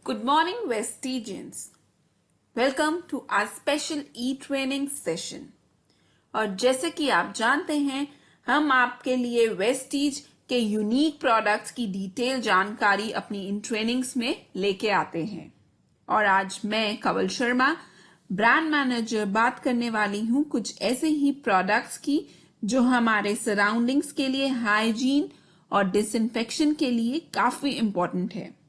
Good morning, Vestigians. Welcome to our special e-training session. और जैसे कि आप जानते हैं, हम आपके लिए वेस्टीज के यूनिक प्रोडक्ट्स की डिटेल जानकारी अपनी इन ट्रेनिंग्स में लेके आते हैं। और आज मैं कवल शर्मा, ब्रांड मैनेजर, बात करने वाली हूँ कुछ ऐसे ही प्रोडक्ट्स की जो हमारे सराउंडिंग्स के लिए हाइजीन और डिसइंफेक्शन के लिए काफी इम्पोर्टेंट है।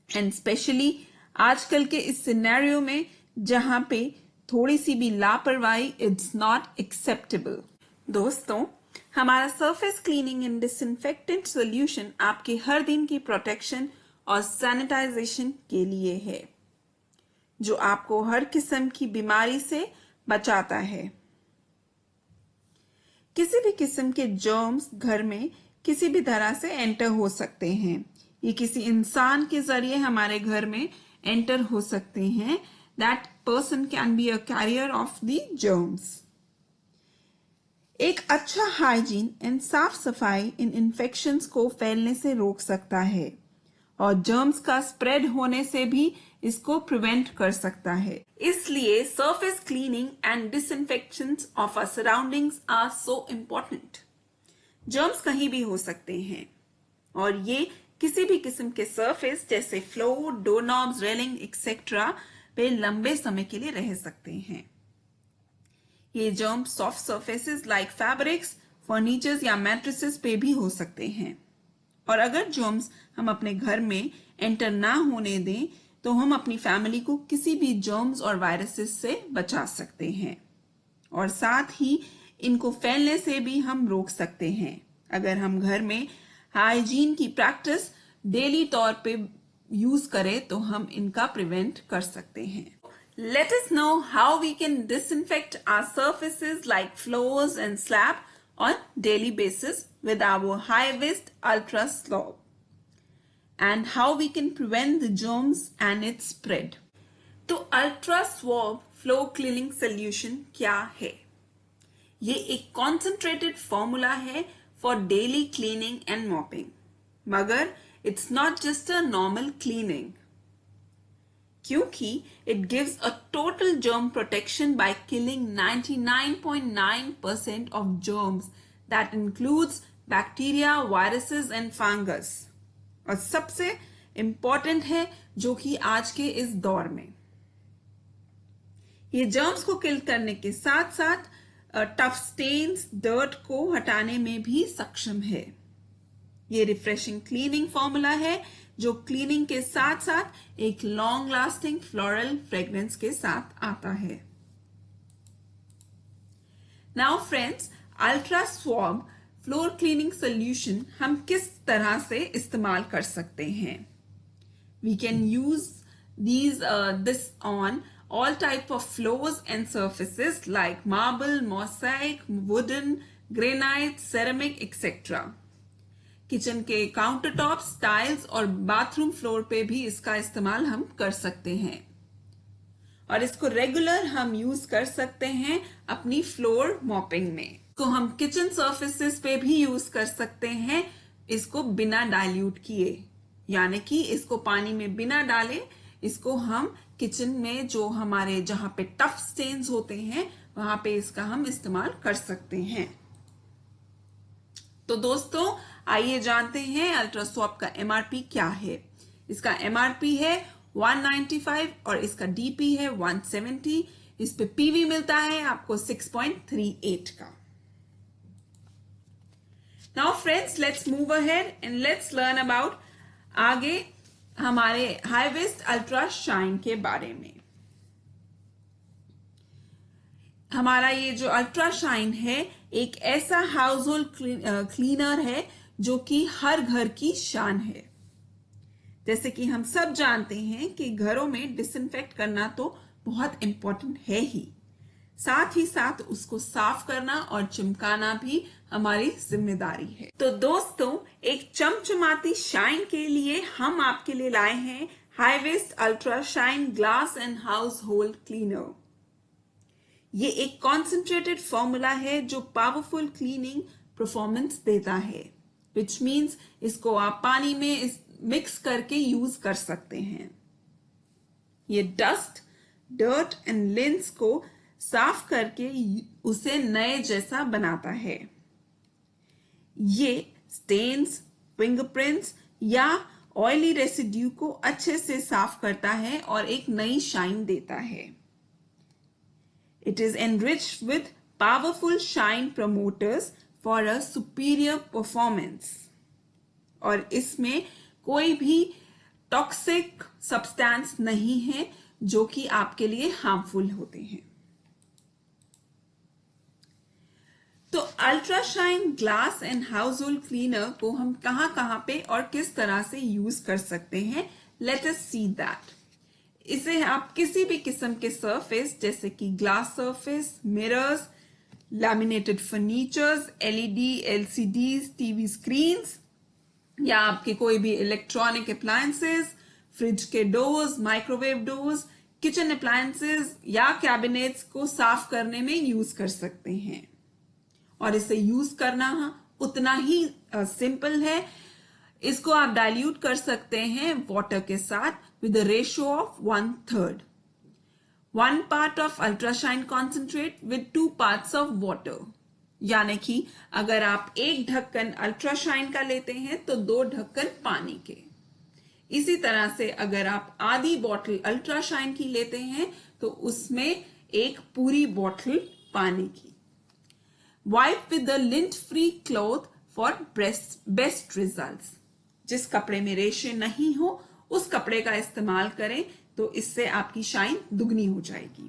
एंड स्पेशली आजकल के इस सिनेरियो में जहां पे थोड़ी सी भी लापरवाही इट्स नॉट एक्सेप्टेबल। दोस्तों, हमारा surface cleaning and disinfectant solution आपके हर दिन की प्रोटेक्शन और सैनिटाइजेशन के लिए है, जो आपको हर किस्म की बीमारी से बचाता है। किसी भी किस्म के जर्म्स घर में किसी भी तरह से एंटर हो सकते हैं। ये किसी इंसान के जरिए हमारे घर में एंटर हो सकते हैं। That person can be a carrier of the germs. एक अच्छा हाइजीन एंड साफ सफाई इन इन्फेक्शंस को फैलने से रोक सकता है और जर्म्स का स्प्रेड होने से भी इसको प्रिवेंट कर सकता है। इसलिए surface cleaning and disinfection of our surroundings are so important. Germs कहीं भी हो सकते हैं और ये किसी भी किस्म के सरफेस जैसे floor, door knobs, railing etcetera पे लंबे समय के लिए रह सकते हैं। ये germ soft surfaces like fabrics, furnitures या मैट्रेसेस पे भी हो सकते हैं। और अगर जर्म्स हम अपने घर में एंटर ना होने दें तो हम अपनी फैमिली को किसी भी जर्म्स और वायरसेस से बचा सकते हैं और साथ ही इनको फैलने से भी हम रोक सकते हैं अगर हम घर में हाइजीन की प्रैक्टिस डेली तौर पे यूज करें तो हम इनका प्रिवेंट कर सकते हैं। Let us know how we can disinfect our surfaces like floors and slab on daily basis with our high-vis ultra swab and how we can prevent the germs and its spread. तो ultra swab floor cleaning solution क्या है? ये एक concentrated formula है for daily cleaning and mopping, मगर it's not just a normal cleaning, क्योंकि it gives a total germ protection by killing 99.9% of germs that includes bacteria, viruses and fungus। और सबसे important है जो कि आज के इस दौर में ये जर्म्स को किल करने के साथ साथ टफ स्टेन्स, डर्ट को हटाने में भी सक्षम है। ये रिफ्रेशिंग क्लीनिंग फॉर्मूला है जो क्लीनिंग के साथ साथ एक लॉन्ग लास्टिंग फ्लोरल फ्रेग्रेंस के साथ आता है। Now friends, ultra swab floor cleaning solution हम किस तरह से इस्तेमाल कर सकते हैं? We can use this on all type of floors and surfaces like marble, mosaic, wooden, granite, ceramic, etc. Kitchen के काउंटर टॉप्स, टाइल्स और बाथरूम फ्लोर पे भी इसका इस्तेमाल हम कर सकते हैं और इसको रेगुलर हम यूज कर सकते हैं अपनी फ्लोर मॉपिंग में। इसको हम किचन सर्फेसेस पे भी यूज कर सकते हैं, इसको बिना डाइल्यूट किए, यानी कि इसको पानी में बिना डाले इसको हम किचन में जो हमारे जहां पे टफ स्टेन्स होते हैं वहां पे इसका हम इस्तेमाल कर सकते हैं। तो दोस्तों, आइए जानते हैं अल्ट्रा स्वॉब का एमआरपी क्या है। इसका एमआरपी है 195 और इसका डीपी है 170। इस पे पीवी मिलता है आपको 6.38 का। Now friends, let's move ahead and let's learn about आगे हमारे हाई-विस्ट अल्ट्रा शाइन के बारे में। हमारा ये जो अल्ट्रा शाइन है एक ऐसा हाउस होल्ड क्लीनर है जो कि हर घर की शान है। जैसे कि हम सब जानते हैं कि घरों में डिसइंफेक्ट करना तो बहुत इंपॉर्टेंट है ही, साथ ही साथ उसको साफ करना और चिमकाना भी हमारी जिम्मेदारी है। तो दोस्तों, एक चमचमाती शाइन के लिए हम आपके लिए लाए हैं हाई-विस्ट ultra shine glass and household cleaner. ये एक कॉन्सेंट्रेटेड फॉर्मूला है जो पावरफुल क्लीनिंग परफॉर्मेंस देता है, विच मीन्स इसको आप पानी में मिक्स करके यूज कर सकते हैं। ये डस्ट, डर्ट एंड लिंस को साफ करके उसे नए जैसा बनाता है। ये स्टेन्स, फिंगरप्रिंट्स या ऑयली रेसिड्यू को अच्छे से साफ करता है और एक नई शाइन देता है। It is enriched with powerful shine promoters for a superior performance. और इसमें कोई भी टॉक्सिक सब्सटेंस नहीं है जो कि आपके लिए हार्मफुल होते हैं। तो ultra shine glass and household cleaner को हम कहां पे और किस तरह से यूज कर सकते हैं, लेट अस सी दैट। इसे आप किसी भी किस्म के सरफेस जैसे कि glass surface, mirrors, laminated furnitures, LED, LCDs, TV screens या आपके कोई भी इलेक्ट्रॉनिक अप्लायंसेस, फ्रिज के doors, microwave doors, kitchen appliances या कैबिनेट्स को साफ करने में यूज कर सकते हैं। और इसे यूज करना उतना ही सिंपल है। इसको आप डाइल्यूट कर सकते हैं वाटर के साथ with a ratio of 1/3. 1 part of ultra shine concentrate with 2 parts of water. यानी कि अगर आप एक ढक्कन अल्ट्रा शाइन का लेते हैं तो 2 ढक्कन पानी के। इसी तरह से अगर आप आधी बॉटल अल्ट्रा शाइन की लेते हैं तो उसमें एक पूरी बॉटल पानी की। Wipe with the lint free cloth for best results. जिस कपड़े में रेशे नहीं हो उस कपड़े का इस्तेमाल करें तो इससे आपकी शाइन दुगनी हो जाएगी।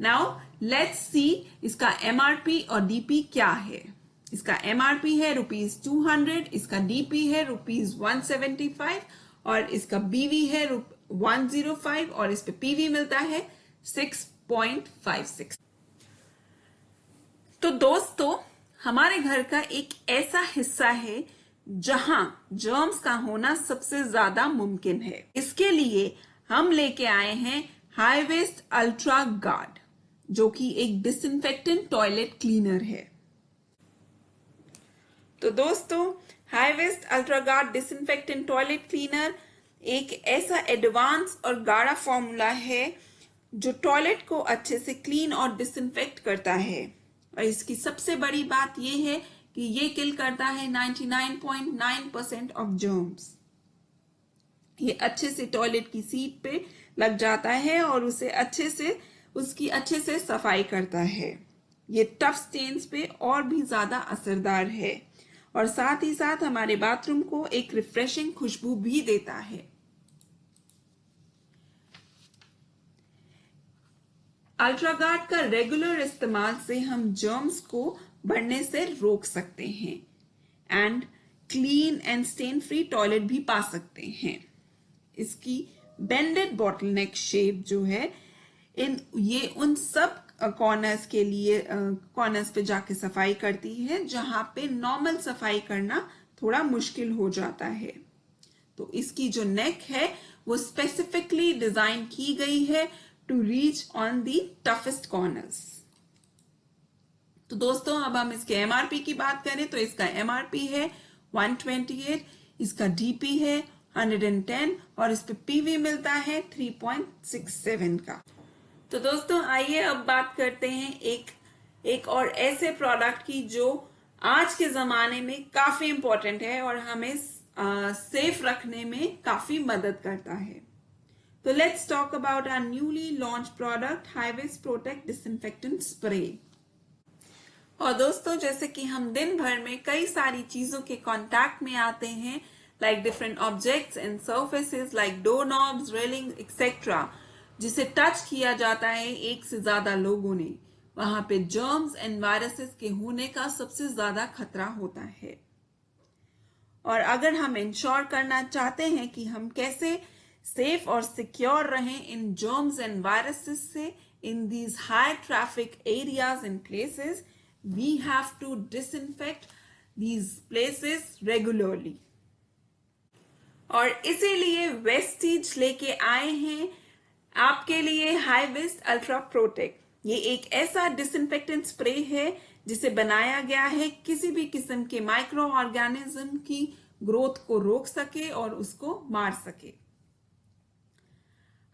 नाउ लेट्स सी इसका एमआरपी और डीपी क्या है। इसका एमआरपी है ₹200, इसका डीपी है ₹175 और इसका बीवी है 105 और इस पे पीवी मिलता है 6.56। तो दोस्तों, हमारे घर का एक ऐसा हिस्सा है जहां जर्म्स का होना सबसे ज्यादा मुमकिन है। इसके लिए हम लेके आए हैं हाईवेस्ट अल्ट्रा गार्ड, जो कि एक डिसइंफेक्टेंट टॉयलेट क्लीनर है। तो दोस्तों, Highwest ultra guard disinfectant toilet cleaner एक ऐसा एडवांस और गाढ़ा फॉर्मूला है जो टॉयलेट को अच्छे से क्लीन और डिसइंफेक्ट करता है। और इसकी सबसे बड़ी बात यह है कि ये किल करता है 99.9% ऑफ जर्म्स। ये अच्छे से टॉयलेट की सीट पे लग जाता है और उसकी अच्छे से सफाई करता है। ये टफ स्टेन्स पे और भी ज्यादा असरदार है और साथ ही साथ हमारे बाथरूम को एक रिफ्रेशिंग खुशबू भी देता है। अल्ट्रागार्ड का रेगुलर इस्तेमाल से हम जर्म्स को बढ़ने से रोक सकते हैं and clean and stain free toilet भी पा सकते हैं। इसकी बेंडेड बॉटलनेक शेप जो है ये उन सब कॉर्नर्स के लिए कॉर्नर्स पे जाके सफाई करती है जहां पे नॉर्मल सफाई करना थोड़ा मुश्किल हो जाता है। तो इसकी जो नेक है वो स्पेसिफिकली डिजाइन की गई है to reach on the toughest corners. तो दोस्तों, अब हम इसके एमआरपी की बात करें तो इसका एमआरपी है 128, इसका डीपी है 110 और इस पे पीवी मिलता है 3.67 का। तो दोस्तों, आइए अब बात करते हैं एक और ऐसे प्रोडक्ट की जो आज के जमाने में काफी इंपॉर्टेंट है और हमें सेफ रखने में काफी मदद करता है। तो let's talk about our newly launch product Highwest protect disinfectant spray. और दोस्तों, जैसे कि हम दिन भर में कई सारी चीजों के कांटेक्ट में आते हैं, like different objects and surfaces like door knobs, railing etcetera, जिसे टच किया जाता है एक से ज्यादा लोगों ने, वहां पे जर्म्स एंड वायरसेस के होने का सबसे ज्यादा खतरा होता है। और अगर हम इंश्योर करना चाहते हैं कि हम कैसे सेफ और सिक्योर रहें इन जर्म्स एंड वायरसेस से in these high traffic areas and places, we have to disinfect these places regularly. और इसीलिए वेस्टीज लेके आए हैं आपके लिए हाईवेस्ट अल्ट्रा प्रोटेक्ट। ये एक ऐसा डिसइंफेक्टेंट स्प्रे है जिसे बनाया गया है किसी भी किस्म के माइक्रो ऑर्गेनिज्म की ग्रोथ को रोक सके और उसको मार सके।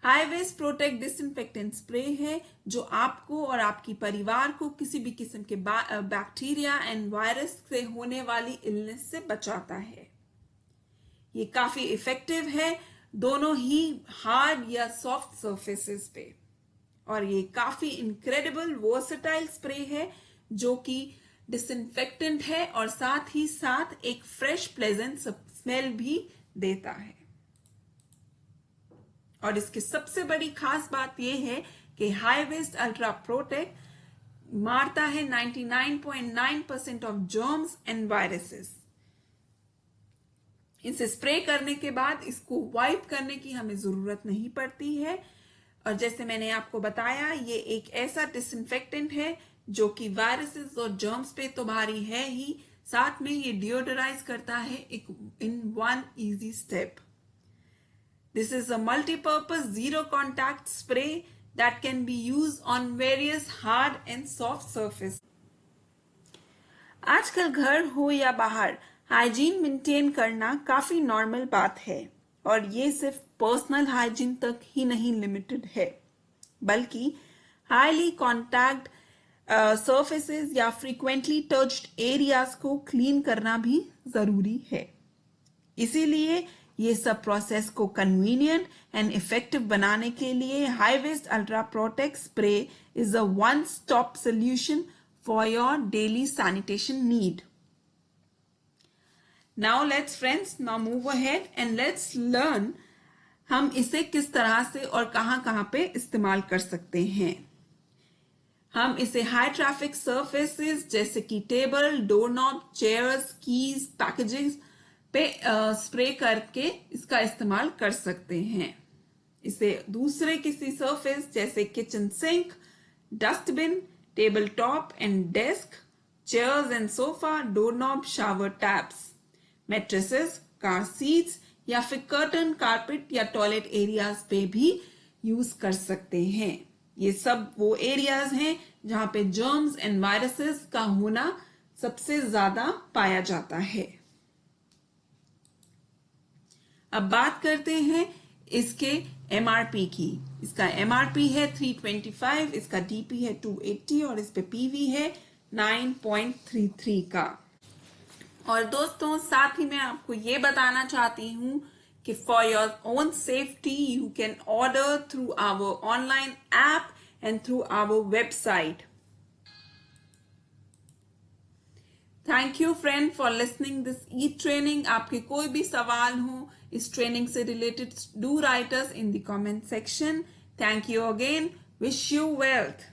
High waist protect disinfectant spray है जो आपको और आपकी परिवार को किसी भी किस्म के बैक्टीरिया एंड वायरस से होने वाली इलनेस से बचाता है। ये काफी इफेक्टिव है दोनों ही हार्ड या सॉफ्ट सरफेसेस पे, और ये काफी इनक्रेडिबल वर्सेटाइल स्प्रे है जो कि डिसइंफेक्टेंट है और साथ ही साथ एक फ्रेश प्लेजेंट स्मेल भी देता है। और इसकी सबसे बड़ी खास बात यह है कि हाई वेस्ट अल्ट्रा प्रोटेक्ट मारता है 99.9% ऑफ जर्म्स एंड वायरसेस। इसे स्प्रे करने के बाद इसको वाइप करने की हमें जरूरत नहीं पड़ती है, और जैसे मैंने आपको बताया ये एक ऐसा डिसइंफेक्टेंट है जो कि वायरसेस और जर्म्स पे तो भारी है ही, साथ में ये डिओडराइज करता है in one easy step. This is a multi-purpose zero contact spray that can be used on various hard and soft surfaces. आजकल घर हो या बाहर हाइजीन मेंटेन करना काफी नॉर्मल बात है, और ये सिर्फ पर्सनल हाइजीन तक ही नहीं लिमिटेड है, बल्कि हाईली कॉन्टैक्ट सरफेसेस या फ्रीक्वेंटली टच्ड एरियाज को क्लीन करना भी जरूरी है। इसीलिए ये सब प्रोसेस को कन्वीनियंट एंड इफेक्टिव बनाने के लिए high waist ultra protect spray is a one stop solution for your daily sanitation need. Now let's friends now move ahead and let's learn हम इसे किस तरह से और कहां पे इस्तेमाल कर सकते हैं। हम इसे हाई ट्रैफिक सरफेसेस जैसे कि table, door knob, chairs, keys, packages पे स्प्रे करके इसका इस्तेमाल कर सकते हैं। इसे दूसरे किसी सरफेस जैसे kitchen sink, dustbin, table top and desk, chairs and sofa, door knob, shower taps, mattresses, car seats या फिर कर्टन, कारपेट या टॉयलेट एरियाज पे भी यूज कर सकते हैं। ये सब वो एरियाज हैं जहां पे जर्म्स एंड वायरसेस का होना सबसे ज्यादा पाया जाता है। अब बात करते हैं इसके एमआरपी की। इसका एमआरपी है 325, इसका डीपी है 280 और इस पे पीवी है 9.33 का। और दोस्तों साथ ही मैं आपको ये बताना चाहती हूं कि for your own safety you can order through our online app and through our website. Thank you friend for listening this e training. आपके कोई भी सवाल हो इस ट्रेनिंग से related, do write us in the comment section. Thank you again, wish you wealth.